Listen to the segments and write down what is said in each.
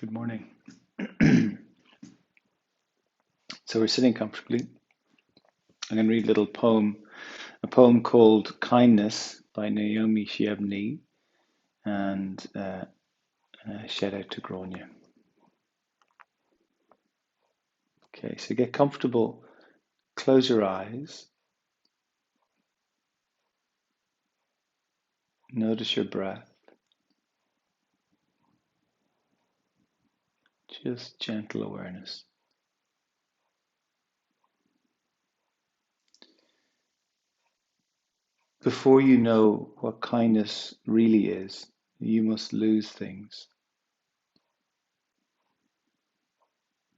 Good morning. So we're sitting comfortably. I'm going to read a little poem, a poem called Kindness by Naomi Shihab, and shout out to Grania. Okay, so get comfortable, close your eyes, notice your breath, just gentle awareness. Before you know what kindness really is, you must lose things.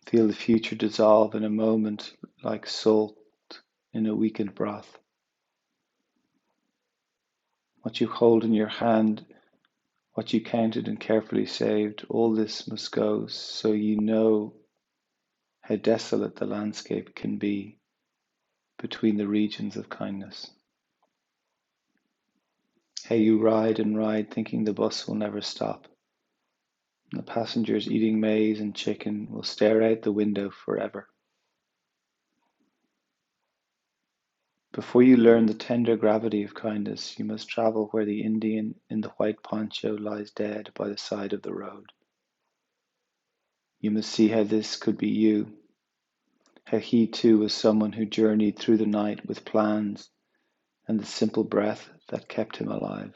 Feel the future dissolve in a moment like salt in a weakened broth. What you hold in your hand, what you counted and carefully saved, all this must go so you know how desolate the landscape can be between the regions of kindness. How you ride and ride thinking the bus will never stop. The passengers eating maize and chicken will stare out the window forever. Before you learn the tender gravity of kindness, you must travel where the Indian in the white poncho lies dead by the side of the road. You must see how this could be you, how he too was someone who journeyed through the night with plans and the simple breath that kept him alive.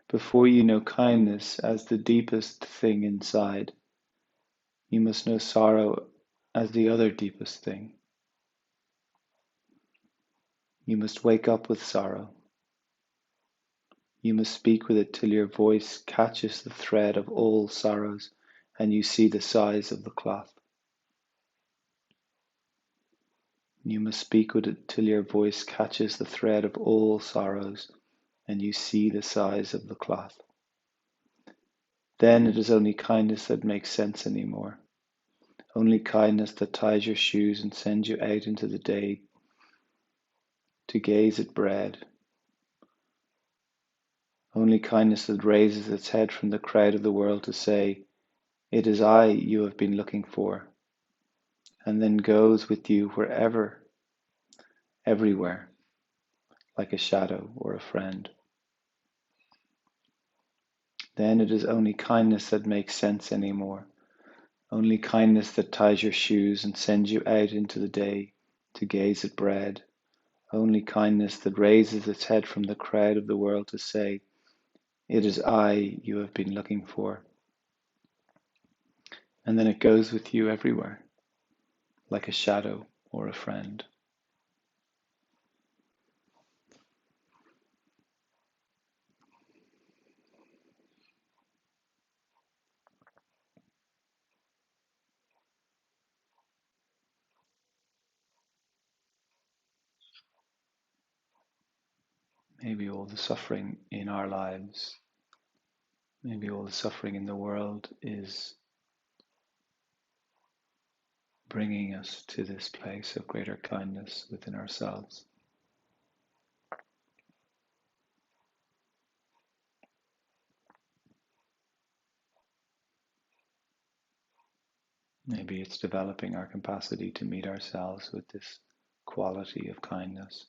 Before you know kindness as the deepest thing inside, you must know sorrow as the other deepest thing. You must wake up with sorrow. You must speak with it till your voice catches the thread of all sorrows and you see the size of the cloth. You must speak with it till your voice catches the thread of all sorrows and you see the size of the cloth. Then it is only kindness that makes sense anymore. Only kindness that ties your shoes and sends you out into the day to gaze at bread. Only kindness that raises its head from the crowd of the world to say, "It is I you have been looking for," and then goes with you wherever, everywhere, like a shadow or a friend. Then it is only kindness that makes sense anymore. Only kindness that ties your shoes and sends you out into the day to gaze at bread. Only kindness that raises its head from the crowd of the world to say, "It is I you have been looking for." And then it goes with you everywhere, like a shadow or a friend. Maybe all the suffering in our lives, maybe all the suffering in the world is bringing us to this place of greater kindness within ourselves. Maybe it's developing our capacity to meet ourselves with this quality of kindness.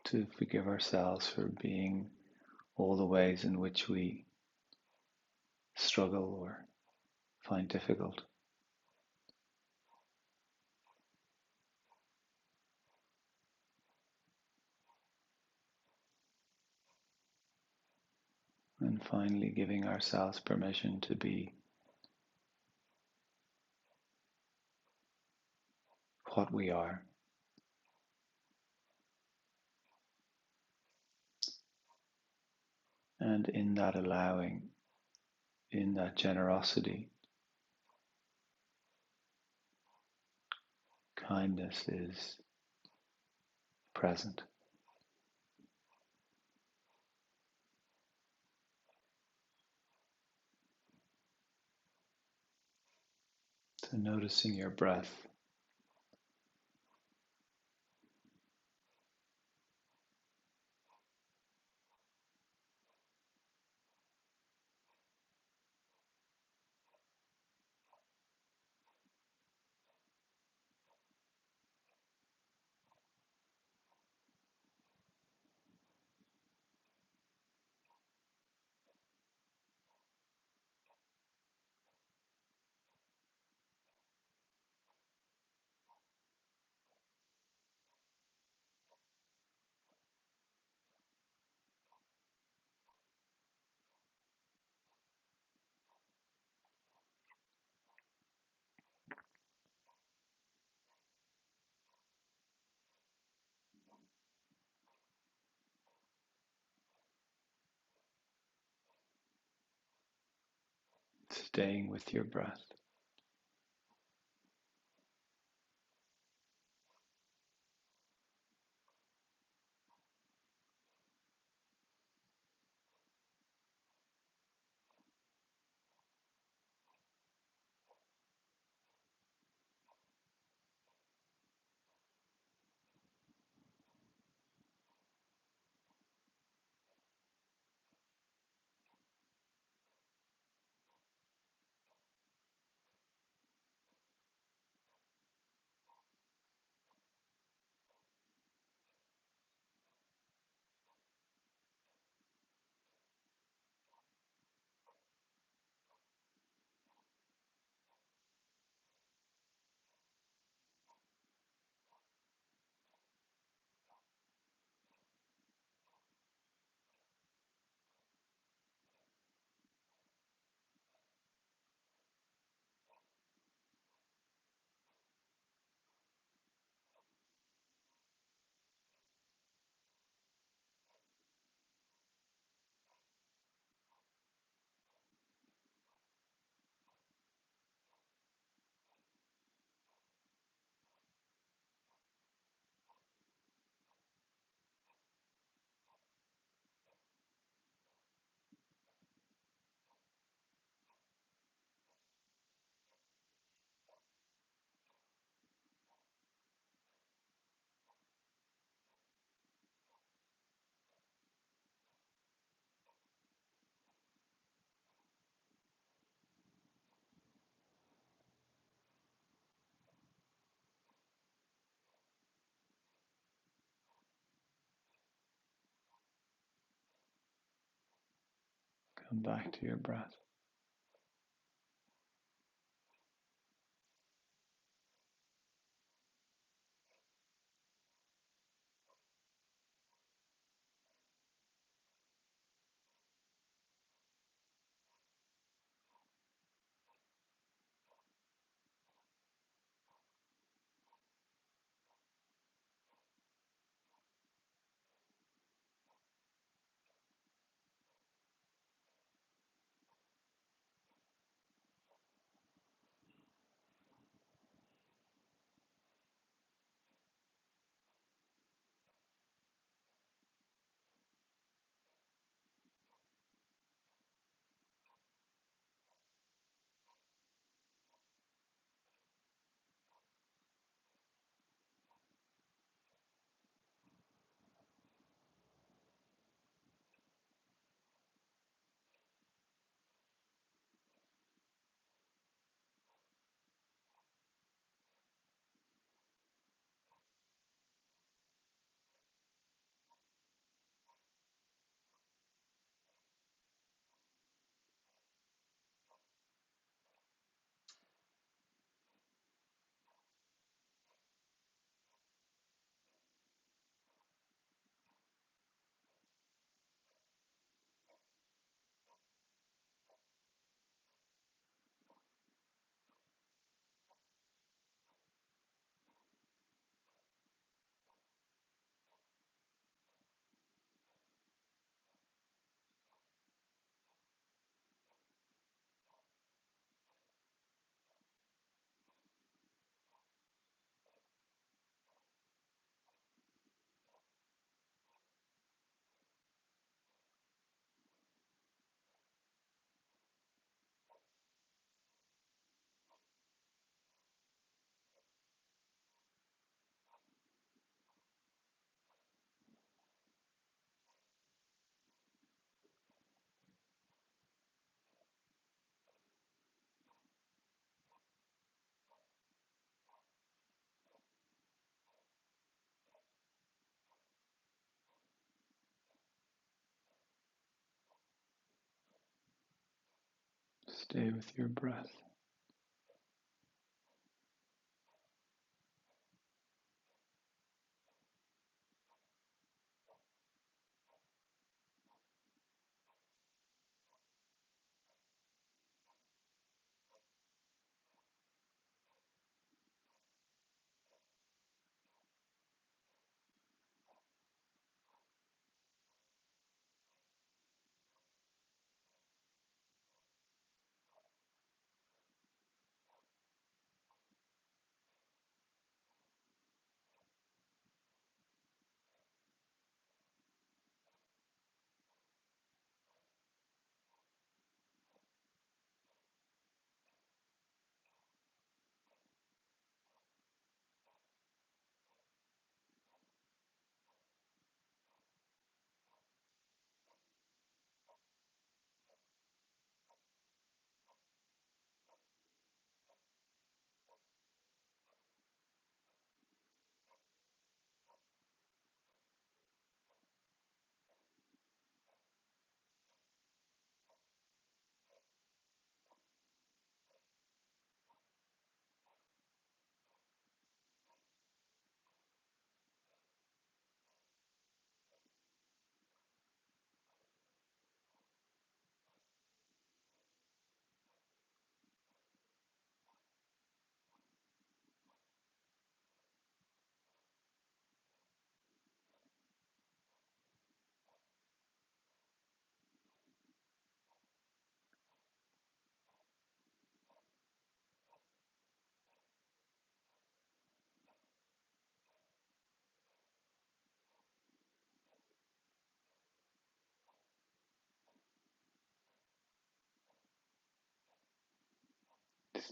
To forgive ourselves for being all the ways in which we struggle or find difficult. And finally, giving ourselves permission to be what we are. And in that allowing, in that generosity, kindness is present. So noticing your breath, staying with your breath. Come back to your breath. Stay with your breath.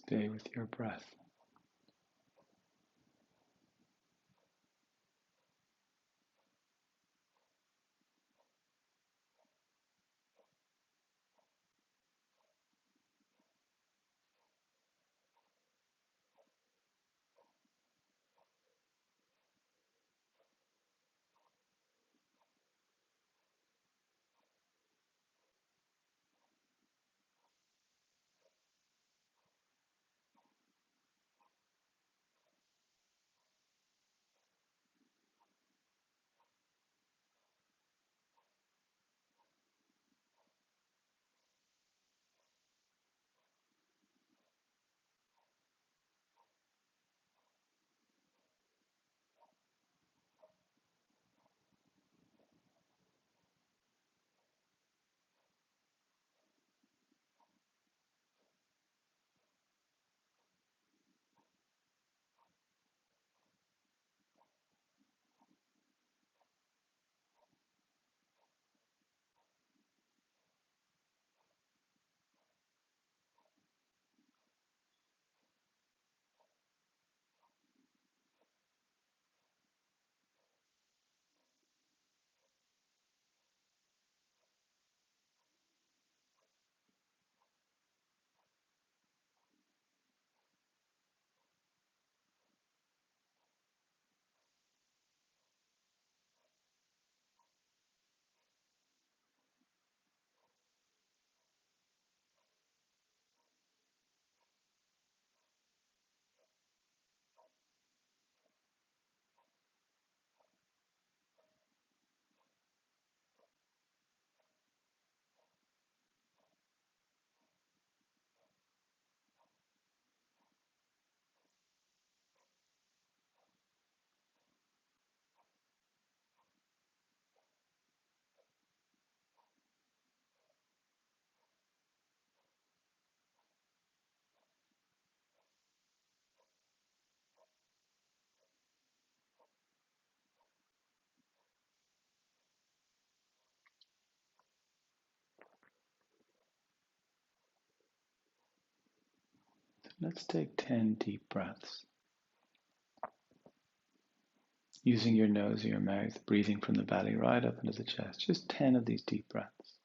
Stay with your breath. Let's take 10 deep breaths. Using your nose or your mouth, breathing from the belly right up into the chest. Just 10 of these deep breaths.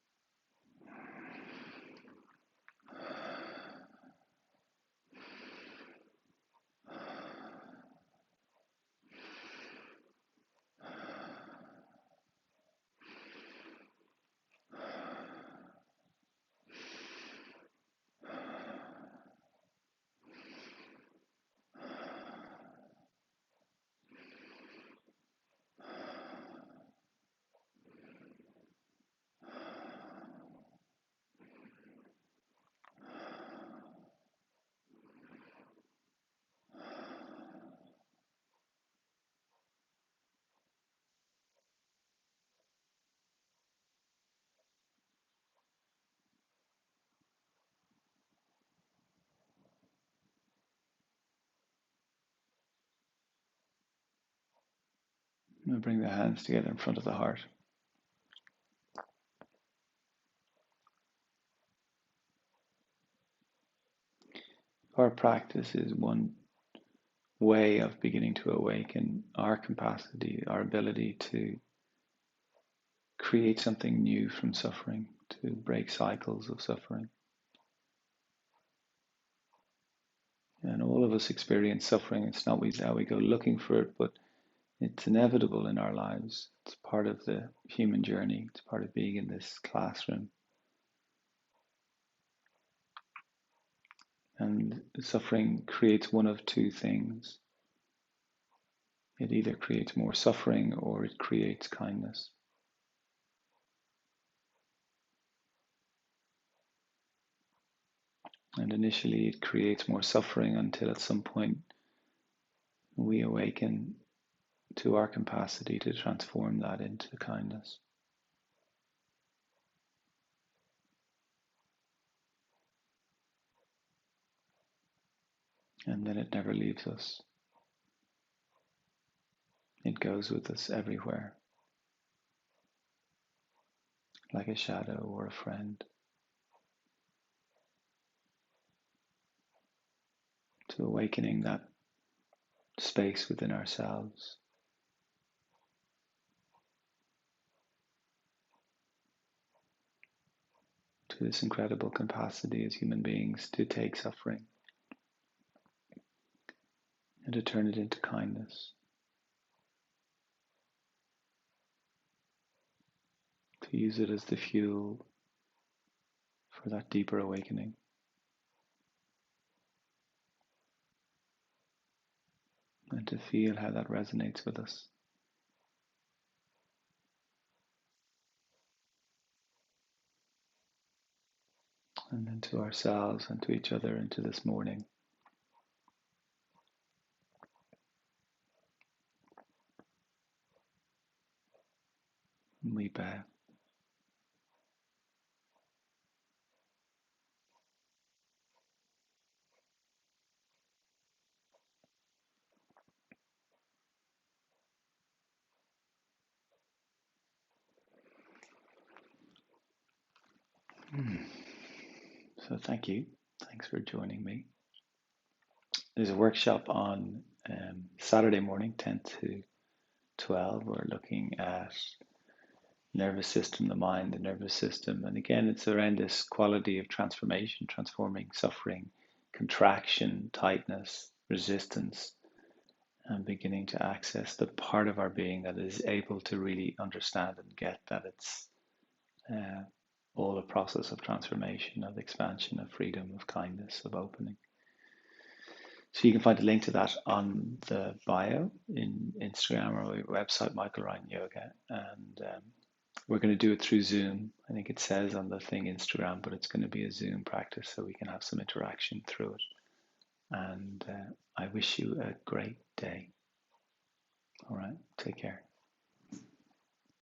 Now bring the hands together in front of the heart. Our practice is one way of beginning to awaken our capacity, our ability to create something new from suffering, to break cycles of suffering. And all of us experience suffering. It's not that we go looking for it, but it's inevitable in our lives. It's part of the human journey. It's part of being in this classroom. And suffering creates one of two things. It either creates more suffering or it creates kindness. And initially it creates more suffering until at some point we awaken to our capacity to transform that into kindness. And then it never leaves us. It goes with us everywhere, like a shadow or a friend. to awakening that space within ourselves, to this incredible capacity as human beings to take suffering and to turn it into kindness, to use it as the fuel for that deeper awakening, and to feel how that resonates with us. And then to ourselves and to each other into this morning. And we bow. So thank you. Thanks for joining me. There's a workshop on Saturday morning, 10 to 12. We're looking at nervous system, the mind, the nervous system. And again, it's around this quality of transformation, transforming suffering, contraction, tightness, resistance, and beginning to access the part of our being that is able to really understand and get that it's all a process of transformation, of expansion, of freedom, of kindness, of opening. So you can find a link to that on the bio in Instagram or website, Michael Ryan Yoga. And we're going to do it through Zoom. I think it says on the thing Instagram, but it's going to be a Zoom practice so we can have some interaction through it. And I wish you a great day. All right, take care.